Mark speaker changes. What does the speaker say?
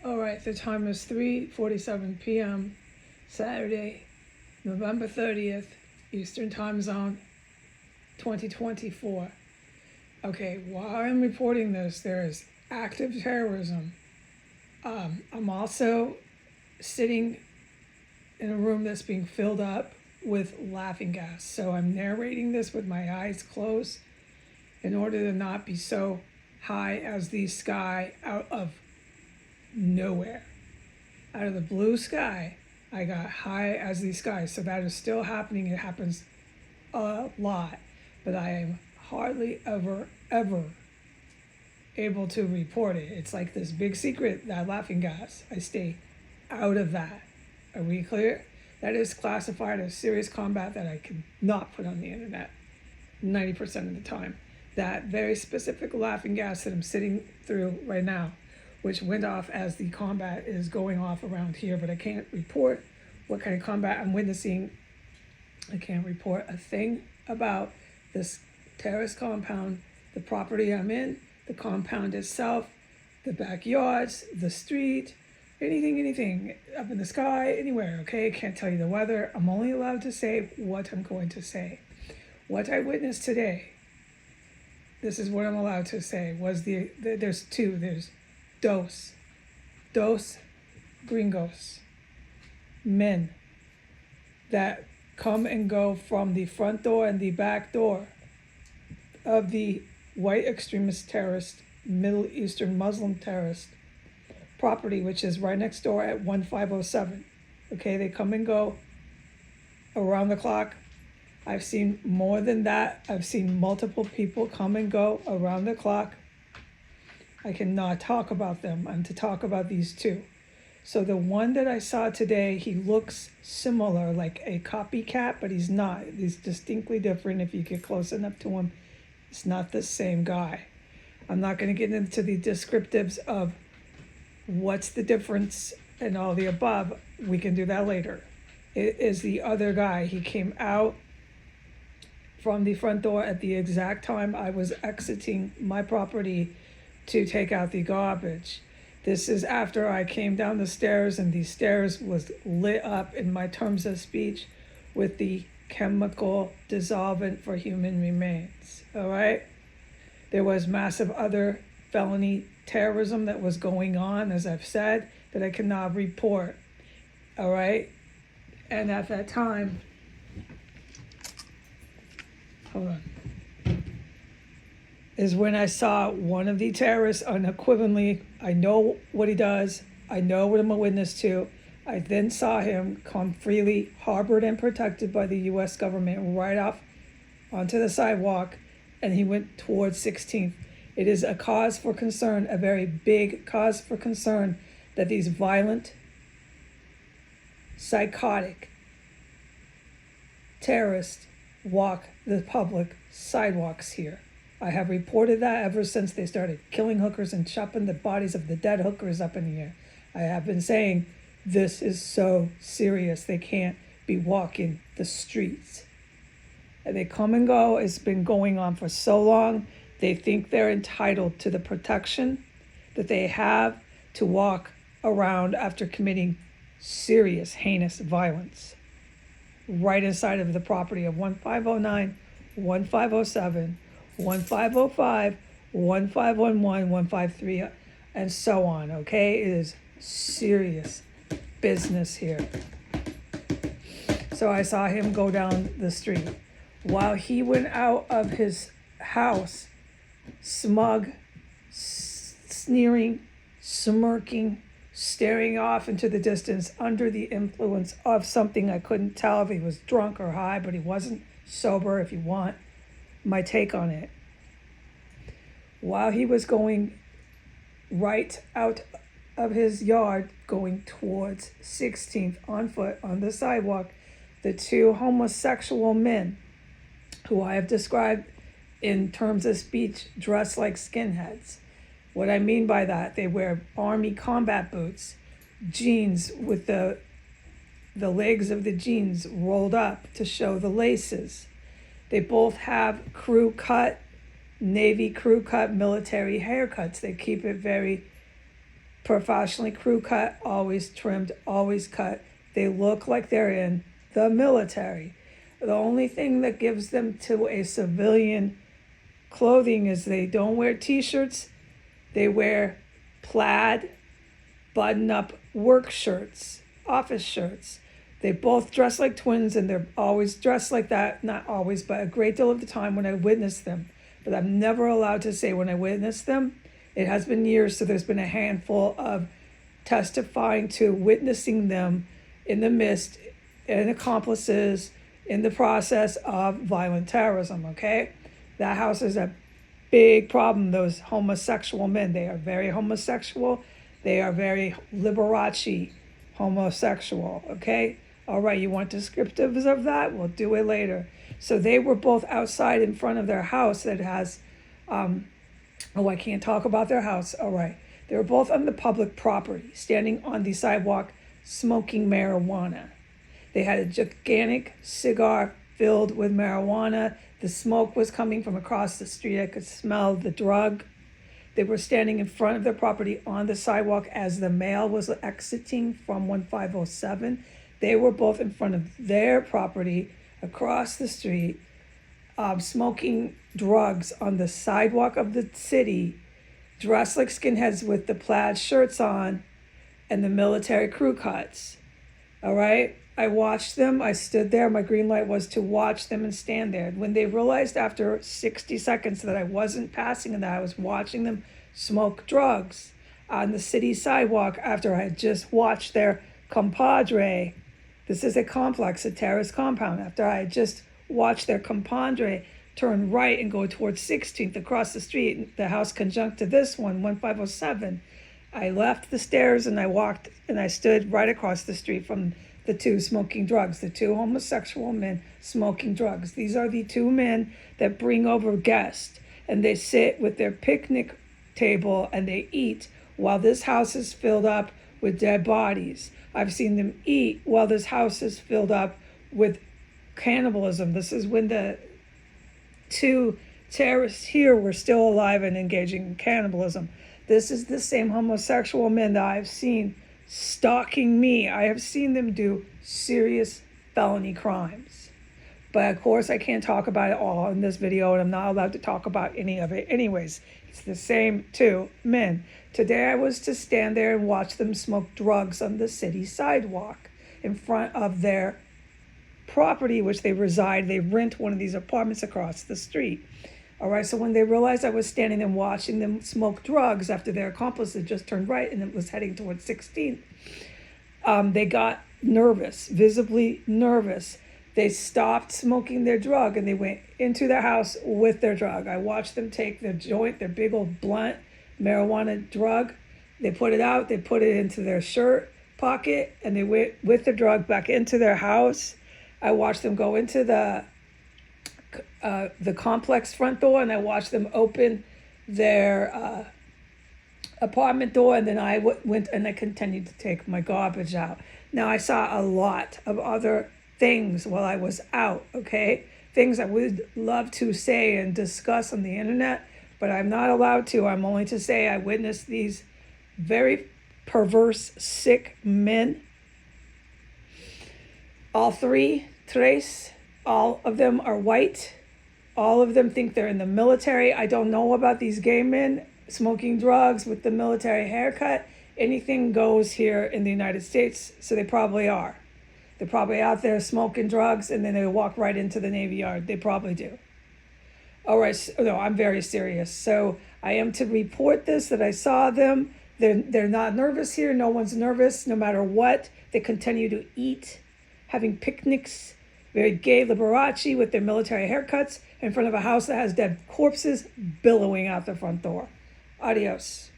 Speaker 1: All right, the time is 3:47 p.m. Saturday, November 30th, Eastern Time Zone, 2024. Okay, while I'm reporting this, there is active terrorism. I'm also sitting in a room that's being filled up with laughing gas. So I'm narrating this with my eyes closed in order to not be so high as the sky out of nowhere. Out of the blue sky, I got high as the sky. So that is still happening. It happens a lot, but I am hardly ever able to report it. It's like this big secret, that laughing gas. I stay out of that. Are we clear? That is classified as serious combat that I cannot put on the internet 90% of the time. That very specific laughing gas that I'm sitting through right now, which went off as the combat is going off around here, but I can't report what kind of combat I'm witnessing. I can't report a thing about this terrace compound, the property I'm in, the compound itself, the backyards, the street, anything up in the sky, anywhere, okay? I can't tell you the weather. I'm only allowed to say what I'm going to say. What I witnessed today, this is what I'm allowed to say, was there's two. There's dos gringos, men that come and go from the front door and the back door of the white extremist terrorist, Middle Eastern Muslim terrorist property, which is right next door at 1507. Okay, they come and go around the clock. I've seen more than that. I've seen multiple people come and go around the clock. I cannot talk about them. I'm to talk about these two. So the one that I saw today, he looks similar, like a copycat, but he's not. He's distinctly different. If you get close enough to him, it's not the same guy. I'm not going to get into the descriptives of what's the difference and all the above. We can do that later. It is the other guy. He came out from the front door at the exact time I was exiting my property to take out the garbage. This is after I came down the stairs and the stairs was lit up, in my terms of speech, with the chemical dissolvent for human remains. All right? There was massive other felony terrorism that was going on, as I've said, that I cannot report. All right? And at that time, hold on, is when I saw one of the terrorists unequivocally. I know what he does. I know what I'm a witness to. I then saw him come freely, harbored and protected by the U.S. government, right off onto the sidewalk, and he went towards 16th. It is a cause for concern, a very big cause for concern, that these violent, psychotic terrorists walk the public sidewalks here. I have reported that ever since they started killing hookers and chopping the bodies of the dead hookers up in the air. I have been saying this is so serious. They can't be walking the streets. And they come and go. It's been going on for so long. They think they're entitled to the protection that they have to walk around after committing serious, heinous violence right inside of the property of 1509, 1507, 1505, 1511, 153, and so on, okay? It is serious business here. So I saw him go down the street. While he went out of his house, smug, sneering, smirking, staring off into the distance under the influence of something. I couldn't tell if he was drunk or high, but he wasn't sober, if you want my take on it. While he was going right out of his yard, going towards 16th on foot on the sidewalk, the two homosexual men, who I have described in terms of speech, dress like skinheads. What I mean by that, they wear army combat boots, jeans with the legs of the jeans rolled up to show the laces. They both have crew cut, Navy crew cut military haircuts. They keep it very professionally crew cut, always trimmed, always cut. They look like they're in the military. The only thing that gives them to a civilian clothing is they don't wear t-shirts. They wear plaid, button-up work shirts, office shirts. They both dress like twins, and they're always dressed like that. Not always, but a great deal of the time when I witness them. But I'm never allowed to say when I witness them. It has been years, so there's been a handful of testifying to witnessing them in the midst and accomplices in the process of violent terrorism, okay? That house is a big problem, those homosexual men. They are very homosexual. They are very Liberace homosexual, okay? All right, you want descriptives of that? We'll do it later. So they were both outside in front of their house that has, I can't talk about their house. All right. They were both on the public property, standing on the sidewalk, smoking marijuana. They had a gigantic cigar filled with marijuana. The smoke was coming from across the street. I could smell the drug. They were standing in front of their property on the sidewalk as the male was exiting from 1507. They were both in front of their property across the street, smoking drugs on the sidewalk of the city, dressed like skinheads with the plaid shirts on and the military crew cuts. All right. I watched them. I stood there. My green light was to watch them and stand there. When they realized after 60 seconds that I wasn't passing and that I was watching them smoke drugs on the city sidewalk after I had just watched their compadre, this is a complex, a terrorist compound, after I had just watched their compadre turn right and go towards 16th across the street, the house conjunct to this one, 1507, I left the stairs and I walked and I stood right across the street from the two smoking drugs, the two homosexual men smoking drugs. These are the two men that bring over guests and they sit with their picnic table and they eat while this house is filled up with dead bodies. I've seen them eat while this house is filled up with cannibalism. This is when the two terrorists here were still alive and engaging in cannibalism. This is the same homosexual men that I've seen stalking me. I have seen them do serious felony crimes. But of course, I can't talk about it all in this video, and I'm not allowed to talk about any of it anyways. It's the same two men. Today I was to stand there and watch them smoke drugs on the city sidewalk in front of their property, which they reside. They rent one of these apartments across the street. All right, so when they realized I was standing and watching them smoke drugs after their accomplice had just turned right and it was heading towards 16th, they got nervous, visibly nervous. They stopped smoking their drug and they went into their house with their drug. I watched them take their joint, their big old blunt marijuana drug. They put it out, they put it into their shirt pocket, and they went with the drug back into their house. I watched them go into the complex front door, and I watched them open their apartment door, and then I went and I continued to take my garbage out. Now, I saw a lot of other things while I was out, okay? Things I would love to say and discuss on the internet, but I'm not allowed to. I'm only to say I witnessed these very perverse, sick men. All three, tres, all of them are white. All of them think they're in the military. I don't know about these gay men smoking drugs with the military haircut. Anything goes here in the United States, so they probably are. They're probably out there smoking drugs and then they walk right into the Navy Yard. They probably do. All right, so, no, I'm very serious. So I am to report this, that I saw them. They're not nervous here. No one's nervous, no matter what. They continue to eat, having picnics, very gay Liberace with their military haircuts in front of a house that has dead corpses billowing out the front door. Adios.